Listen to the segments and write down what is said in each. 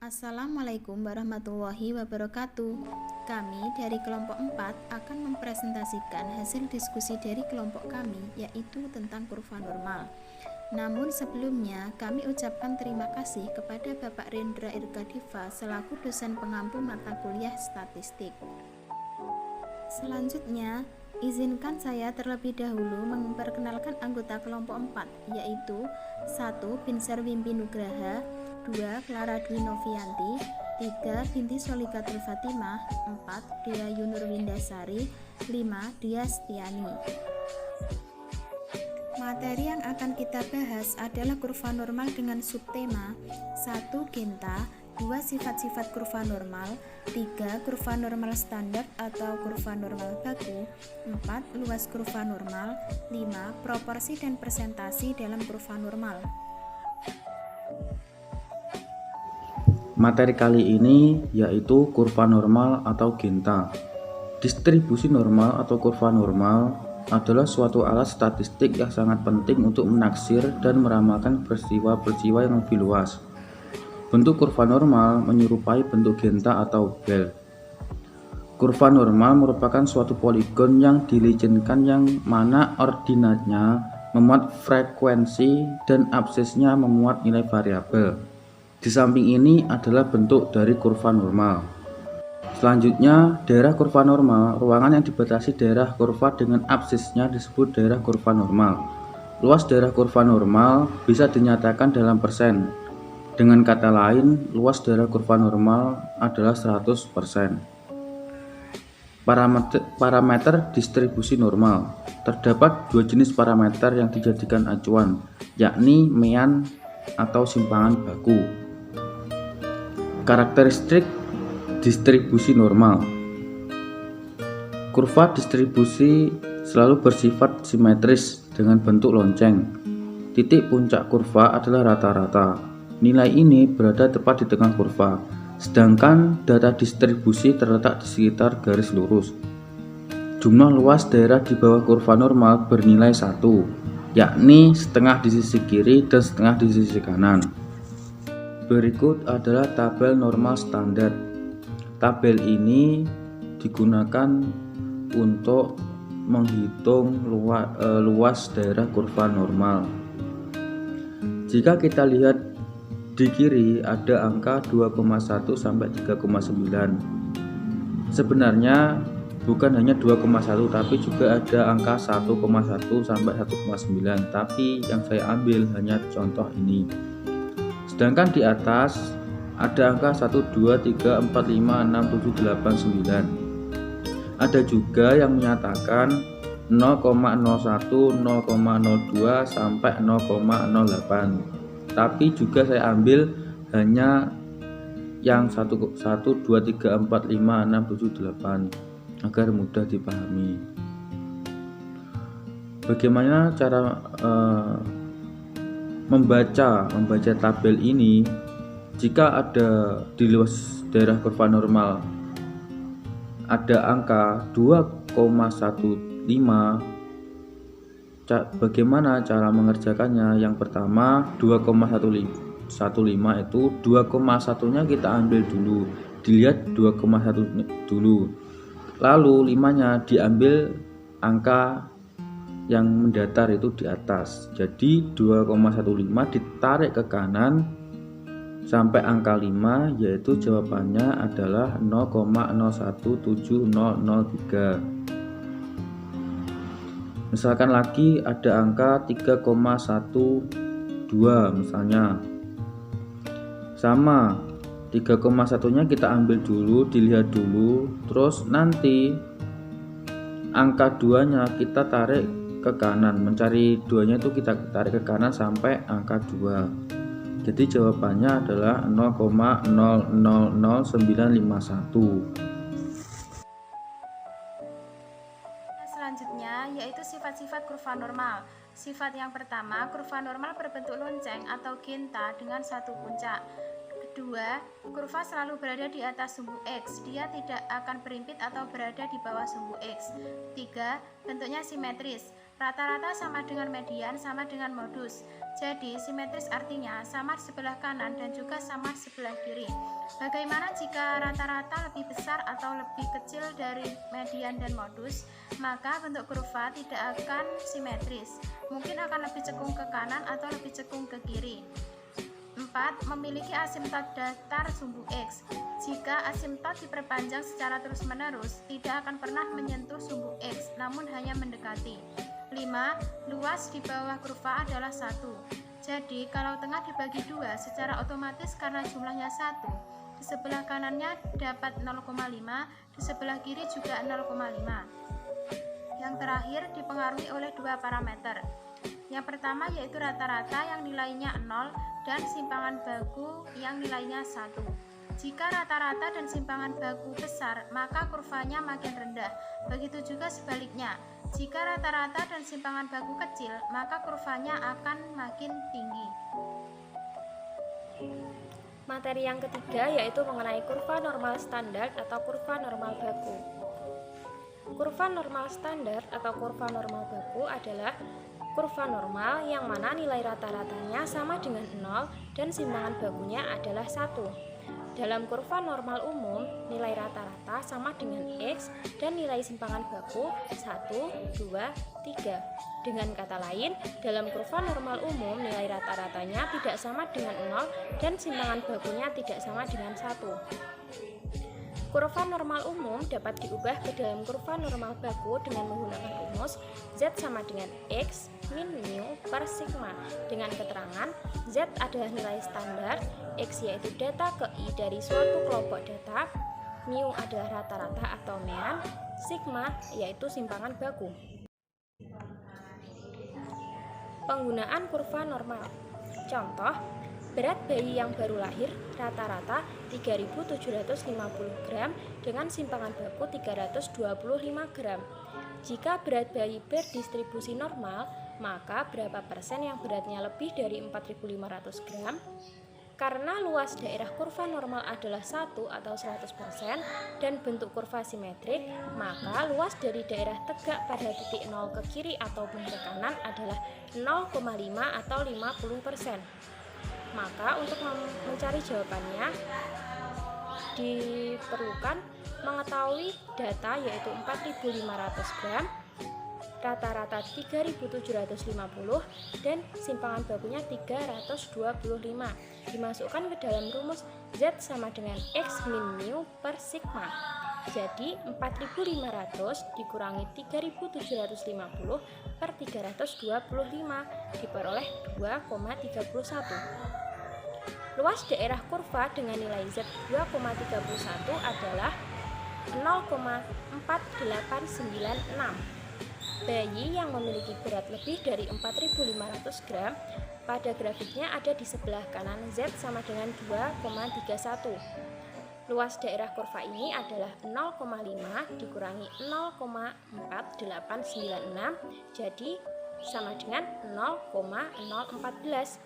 Assalamualaikum warahmatullahi wabarakatuh. Kami dari kelompok 4 akan mempresentasikan hasil diskusi dari kelompok kami, yaitu tentang kurva normal. Namun sebelumnya kami ucapkan terima kasih kepada Bapak Rendra Irkadiva selaku dosen pengampu mata kuliah statistik. Selanjutnya, izinkan saya terlebih dahulu memperkenalkan anggota kelompok 4, yaitu 1. Binsar Wimpi Nugraha, 2. Clara Dwi Novianti, 3. Binti Solikatul Fatimah, 4. Dea Yunur Windasari, 5. Dia Setiani. Materi yang akan kita bahas adalah kurva normal dengan subtema 1. Genta, 2. Sifat-sifat kurva normal, 3. Kurva normal standar atau kurva normal baku, 4. Luas kurva normal, 5. Proporsi dan presentasi dalam kurva normal. Materi kali ini yaitu kurva normal atau genta. Distribusi normal atau kurva normal adalah suatu alat statistik yang sangat penting untuk menaksir dan meramalkan peristiwa-peristiwa yang lebih luas. Bentuk kurva normal menyerupai bentuk genta atau bel. Kurva normal merupakan suatu poligon yang dilicinkan yang mana ordinatnya memuat frekuensi dan absisnya memuat nilai variabel. Di samping ini adalah bentuk dari kurva normal. Selanjutnya, daerah kurva normal, ruangan yang dibatasi daerah kurva dengan absisnya disebut daerah kurva normal. Luas daerah kurva normal bisa dinyatakan dalam persen. Dengan kata lain, luas daerah kurva normal adalah 100%. Parameter distribusi normal. Terdapat dua jenis parameter yang dijadikan acuan, yakni mean atau simpangan baku. Karakteristik distribusi normal. Kurva distribusi selalu bersifat simetris dengan bentuk lonceng. Titik puncak kurva adalah rata-rata. Nilai ini berada tepat di tengah kurva, sedangkan data distribusi terletak di sekitar garis lurus. Jumlah luas daerah di bawah kurva normal bernilai 1, yakni setengah di sisi kiri dan setengah di sisi kanan. Berikut adalah tabel normal standar. Tabel ini digunakan untuk menghitung luas daerah kurva normal. Jika kita lihat di kiri ada angka 2,1 sampai 3,9. Sebenarnya bukan hanya 2,1 tapi juga ada angka 1,1 sampai 1,9, tapi yang saya ambil hanya contoh ini. Sedangkan di atas ada angka 1, 2, 3, 4, 5, 6, 7, 8, 9. Ada juga yang menyatakan 0,01, 0,02 sampai 0,08. Tapi juga saya ambil hanya yang 1, 2, 3, 4, 5, 6, 7, 8 agar mudah dipahami. Bagaimana cara membaca tabel ini? Jika ada di luas daerah kurva normal ada angka 2,15, bagaimana cara mengerjakannya? Yang pertama, 2,15 itu 2,1-nya kita ambil dulu, dilihat 2,1 dulu, lalu 5-nya diambil angka yang mendatar itu di atas. Jadi 2,15 ditarik ke kanan sampai angka 5, yaitu jawabannya adalah 0,017003. Misalkan lagi ada angka 3,12 misalnya. Sama, 3,1-nya kita ambil dulu, dilihat dulu, terus nanti angka 2-nya kita tarik ke kanan, mencari 2-nya itu kita tarik ke kanan sampai angka 2. Jadi jawabannya adalah 0,000951. Selanjutnya yaitu sifat-sifat kurva normal. Sifat yang pertama, kurva normal berbentuk lonceng atau genta dengan satu puncak. Kedua, kurva selalu berada di atas sumbu X, dia tidak akan berimpit atau berada di bawah sumbu X. 3. Bentuknya simetris. Rata-rata sama dengan median sama dengan modus. Jadi simetris artinya samar sebelah kanan dan juga samar sebelah kiri. Bagaimana jika rata-rata lebih besar atau lebih kecil dari median dan modus? Maka bentuk kurva tidak akan simetris. Mungkin akan lebih cekung ke kanan atau lebih cekung ke kiri. 4. Memiliki asimptot datar sumbu X. Jika asimptot diperpanjang secara terus-menerus, tidak akan pernah menyentuh sumbu X, namun hanya mendekati. 5. Luas di bawah kurva adalah 1. Jadi, kalau tengah dibagi 2, secara otomatis karena jumlahnya 1, di sebelah kanannya dapat 0,5, di sebelah kiri juga 0,5. Yang terakhir dipengaruhi oleh dua parameter. Yang pertama yaitu rata-rata yang nilainya 0 dan simpangan baku yang nilainya 1. Jika rata-rata dan simpangan baku besar, maka kurvanya makin rendah. Begitu juga sebaliknya. Jika rata-rata dan simpangan baku kecil, maka kurvanya akan makin tinggi. Materi yang ketiga yaitu mengenai kurva normal standar atau kurva normal baku. Kurva normal standar atau kurva normal baku adalah kurva normal yang mana nilai rata-ratanya sama dengan 0 dan simpangan bakunya adalah 1. Dalam kurva normal umum, nilai rata-rata sama dengan X dan nilai simpangan baku 1, 2, 3. Dengan kata lain, dalam kurva normal umum, nilai rata-ratanya tidak sama dengan 0 dan simpangan bakunya tidak sama dengan 1. Kurva normal umum dapat diubah ke dalam kurva normal baku dengan menggunakan rumus Z sama dengan X min mu per sigma dengan keterangan Z adalah nilai standar, X yaitu data ke I dari suatu kelompok data, mu adalah rata-rata atau mean, sigma yaitu simpangan baku. Penggunaan kurva normal. Contoh, berat bayi yang baru lahir rata-rata 3.750 gram dengan simpangan baku 325 gram. Jika berat bayi berdistribusi normal, maka berapa persen yang beratnya lebih dari 4.500 gram? Karena luas daerah kurva normal adalah 1 atau 100% dan bentuk kurva simetrik, maka luas dari daerah tegak pada titik 0 ke kiri ataupun ke kanan adalah 0,5 atau 50%. Maka untuk mencari jawabannya diperlukan mengetahui data yaitu 4.500 gram, rata-rata 3.750 dan simpangan bakunya 325. Dimasukkan ke dalam rumus Z sama dengan X min mu per sigma. Jadi 4.500 dikurangi 3.750 per 325 diperoleh 2,31. Luas daerah kurva dengan nilai Z 2,31 adalah 0,4896. Bayi yang memiliki berat lebih dari 4.500 gram pada grafiknya ada di sebelah kanan Z sama dengan 2,31. Luas daerah kurva ini adalah 0,5 dikurangi 0,4896 jadi sama dengan 0,014.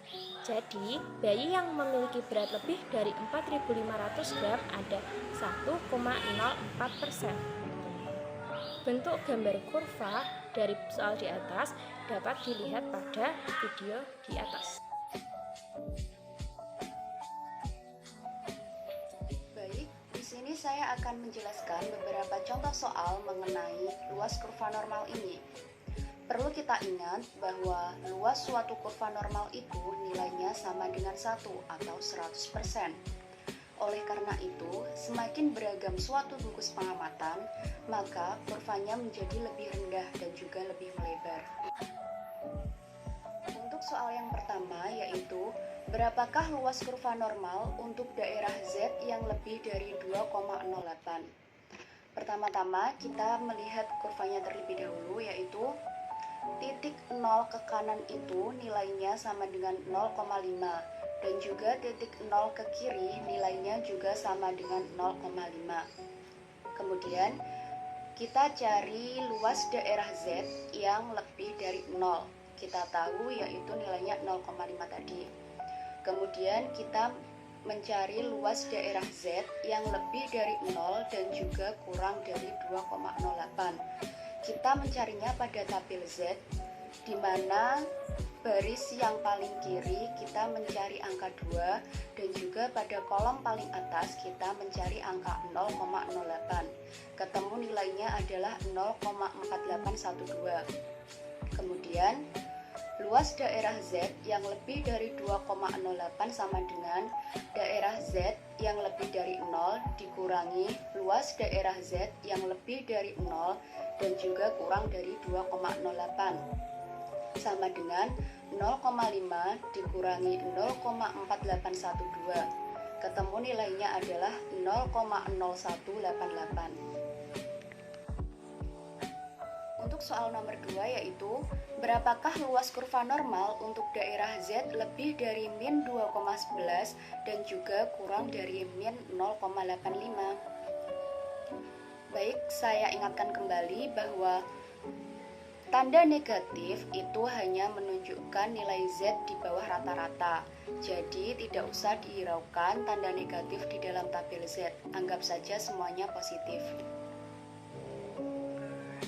Jadi bayi yang memiliki berat lebih dari 4.500 gram ada 1,04%. Bentuk gambar kurva dari soal di atas dapat dilihat pada video di atas. Baik, di sini saya akan menjelaskan beberapa contoh soal mengenai luas kurva normal ini. Perlu kita ingat bahwa luas suatu kurva normal itu nilainya sama dengan 1 atau 100%. Oleh karena itu, semakin beragam suatu bungkus pengamatan, maka kurvanya menjadi lebih rendah dan juga lebih melebar. Untuk soal yang pertama yaitu, berapakah luas kurva normal untuk daerah Z yang lebih dari 2,08? Pertama-tama kita melihat kurvanya terlebih dahulu yaitu titik 0 ke kanan itu nilainya sama dengan 0,5 dan juga titik 0 ke kiri nilainya juga sama dengan 0,5. Kemudian kita cari luas daerah Z yang lebih dari 0. Kita tahu yaitu nilainya 0,5 tadi. Kemudian kita mencari luas daerah Z yang lebih dari 0 dan juga kurang dari 2,08. kita mencarinya pada tabel Z, di mana baris yang paling kiri kita mencari angka 2 dan juga pada kolom paling atas kita mencari angka 0,08. Ketemu nilainya adalah 0,4812. Kemudian luas daerah Z yang lebih dari 2,08 sama dengan daerah Z yang lebih dari 0 dikurangi luas daerah Z yang lebih dari 0 dan juga kurang dari 2,08 sama dengan 0,5 dikurangi 0,4812. Ketemu nilainya adalah 0,0188. Untuk soal nomor 2 yaitu berapakah luas kurva normal untuk daerah Z lebih dari min 2,11 dan juga kurang dari min 0,85. Baik, saya ingatkan kembali bahwa tanda negatif itu hanya menunjukkan nilai Z di bawah rata-rata. Jadi tidak usah dihiraukan tanda negatif di dalam tabel Z. Anggap saja semuanya positif.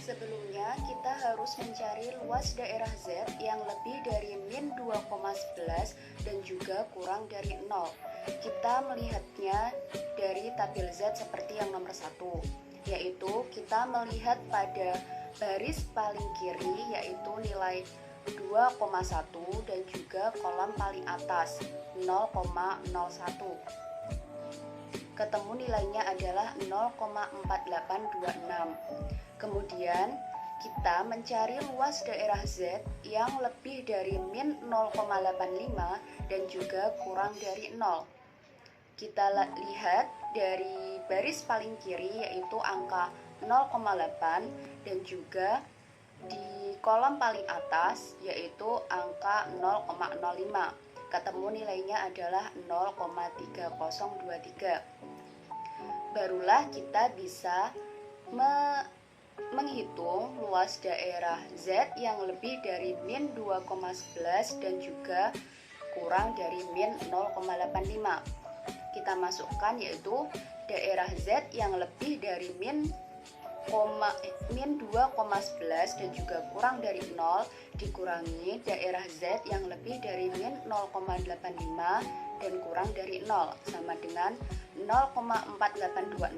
Sebelumnya kita harus mencari luas daerah Z yang lebih dari min 2,11 dan juga kurang dari 0. Kita melihatnya dari tabel Z seperti yang nomor 1, yaitu kita melihat pada baris paling kiri yaitu nilai 2,1 dan juga kolom paling atas 0,01. Ketemu nilainya adalah 0,4826. Kemudian kita mencari luas daerah Z yang lebih dari min 0,85 dan juga kurang dari 0. Kita lihat dari baris paling kiri yaitu angka 0,8 dan juga di kolom paling atas yaitu angka 0,05. Ketemu nilainya adalah 0,3023. Barulah kita bisa menghitung luas daerah Z yang lebih dari min 2,11 dan juga kurang dari min 0,85. Kita masukkan yaitu daerah Z yang lebih dari min 2,11 dan juga kurang dari 0 dikurangi daerah Z yang lebih dari min 0,85 dan kurang dari 0 sama dengan 0,4826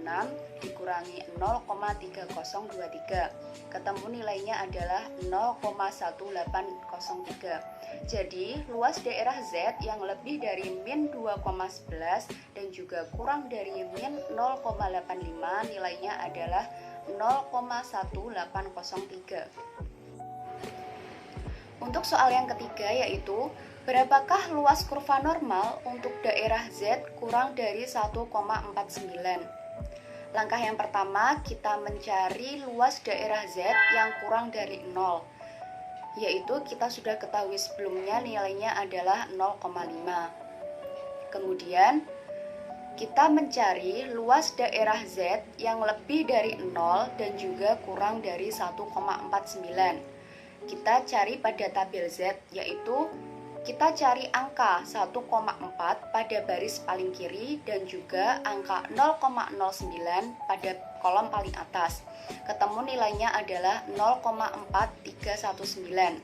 dikurangi 0,3023. Ketemu nilainya adalah 0,1803. Jadi luas daerah Z yang lebih dari min 2,11 dan juga kurang dari min 0,85 nilainya adalah 0,1803. Untuk soal yang ketiga yaitu berapakah luas kurva normal untuk daerah Z kurang dari 1,49? Langkah yang pertama kita mencari luas daerah Z yang kurang dari 0, yaitu kita sudah ketahui sebelumnya nilainya adalah 0,5. Kemudian kita mencari luas daerah Z yang lebih dari 0 dan juga kurang dari 1,49. Kita cari pada tabel Z, yaitu kita cari angka 1,4 pada baris paling kiri dan juga angka 0,09 pada kolom paling atas. Ketemu nilainya adalah 0,4319.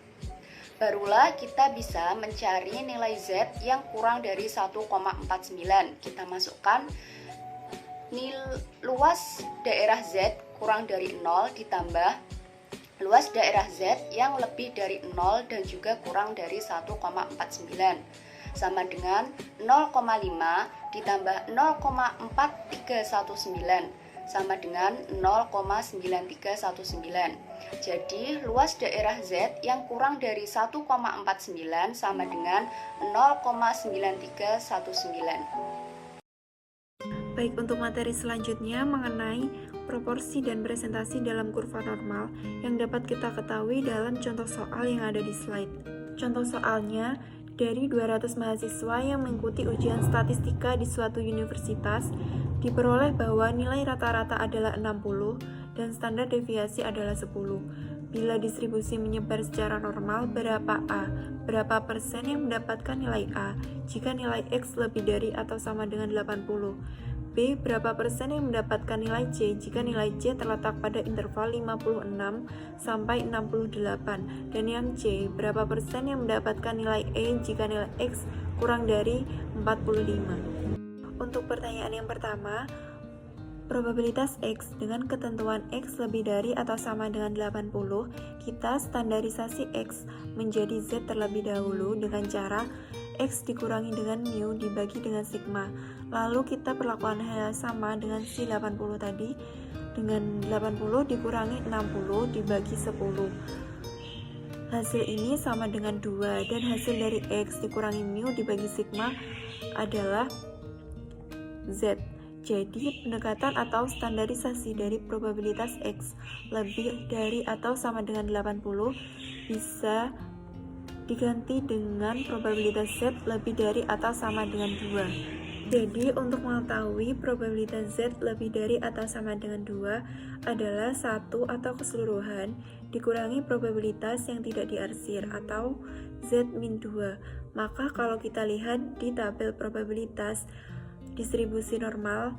Barulah kita bisa mencari nilai Z yang kurang dari 1,49. Kita masukkan luas daerah Z kurang dari 0 ditambah luas daerah Z yang lebih dari 0 dan juga kurang dari 1,49 sama dengan 0,5 ditambah 0,4319 sama dengan 0,9319. Jadi luas daerah Z yang kurang dari 1,49 sama dengan 0,9319. Baik, untuk materi selanjutnya mengenai proporsi dan presentasi dalam kurva normal yang dapat kita ketahui dalam contoh soal yang ada di slide. Contoh soalnya, dari 200 mahasiswa yang mengikuti ujian statistika di suatu universitas, diperoleh bahwa nilai rata-rata adalah 60 dan standar deviasi adalah 10. Bila distribusi menyebar secara normal, berapa A? Berapa persen yang mendapatkan nilai A jika nilai X lebih dari atau sama dengan 80? B, berapa persen yang mendapatkan nilai C jika nilai C terletak pada interval 56 sampai 68. Dan yang C, berapa persen yang mendapatkan nilai E jika nilai X kurang dari 45. Untuk pertanyaan yang pertama, probabilitas X dengan ketentuan X lebih dari atau sama dengan 80, kita standarisasi X menjadi Z terlebih dahulu dengan cara X dikurangi dengan mu dibagi dengan sigma. Lalu kita perlakukan hal yang sama dengan si 80 tadi, dengan 80 dikurangi 60 dibagi 10. Hasil ini sama dengan 2, dan hasil dari X dikurangi mu dibagi sigma adalah Z. Jadi, pendekatan atau standarisasi dari probabilitas X lebih dari atau sama dengan 80 bisa diganti dengan probabilitas Z lebih dari atau sama dengan 2. Jadi, untuk mengetahui probabilitas Z lebih dari atau sama dengan 2 adalah 1 atau keseluruhan dikurangi probabilitas yang tidak diarsir atau Z min 2. Maka kalau kita lihat di tabel probabilitas distribusi normal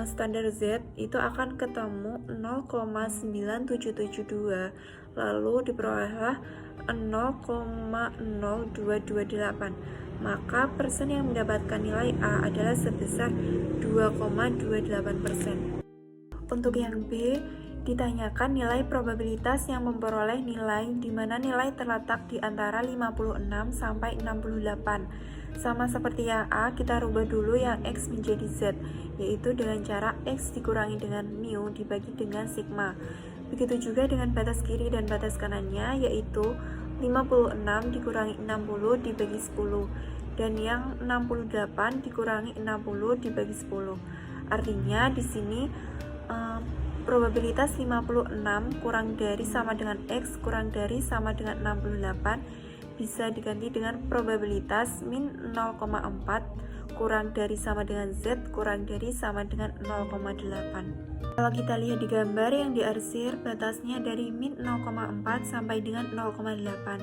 standar Z itu akan ketemu 0,9772, lalu diperolehlah 0,0228. Maka persen yang mendapatkan nilai A adalah sebesar 2,28%. Untuk yang B, ditanyakan nilai probabilitas yang memperoleh nilai di mana nilai terletak di antara 56 sampai 68. Sama seperti yang A, kita rubah dulu yang X menjadi Z, yaitu dengan cara X dikurangi dengan mu dibagi dengan sigma. Begitu juga dengan batas kiri dan batas kanannya, yaitu 56 dikurangi 60 dibagi 10, dan yang 68 dikurangi 60 dibagi 10. Artinya di sini probabilitas 56 kurang dari sama dengan X kurang dari sama dengan 68 bisa diganti dengan probabilitas min 0,4 kurang dari sama dengan Z kurang dari sama dengan 0,8. Kalau kita lihat di gambar yang diarsir, batasnya dari min 0,4 sampai dengan 0,8.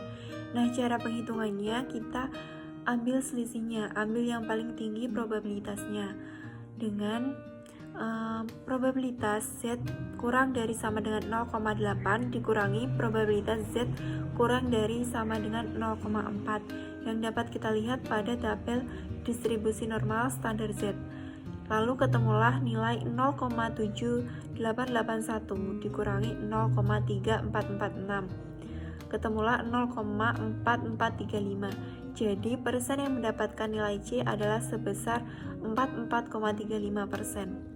Nah, cara penghitungannya kita ambil selisihnya, ambil yang paling tinggi probabilitasnya dengan probabilitas Z kurang dari sama dengan 0,8 dikurangi probabilitas Z kurang dari sama dengan 0,4 yang dapat kita lihat pada tabel distribusi normal standar Z. Lalu ketemulah nilai 0,7881 dikurangi 0,3446. Ketemulah 0,4435. Jadi persen yang mendapatkan nilai C adalah sebesar 44,35%.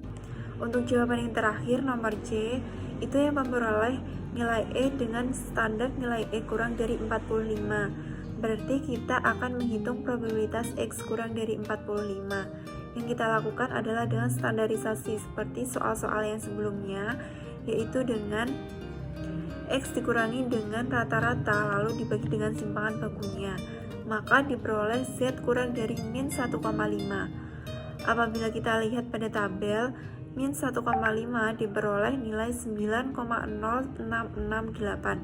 Untuk jawaban yang terakhir nomor C, itu yang memperoleh nilai E dengan standar nilai E kurang dari 45. Berarti kita akan menghitung probabilitas X kurang dari 45. Yang kita lakukan adalah dengan standarisasi seperti soal-soal yang sebelumnya, yaitu dengan X dikurangi dengan rata-rata lalu dibagi dengan simpangan bakunya, maka diperoleh Z kurang dari min 1,5. Apabila kita lihat pada tabel, min 1,5 diperoleh nilai 9,0668.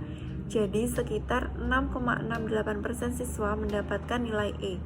Jadi sekitar 6,68% siswa mendapatkan nilai E.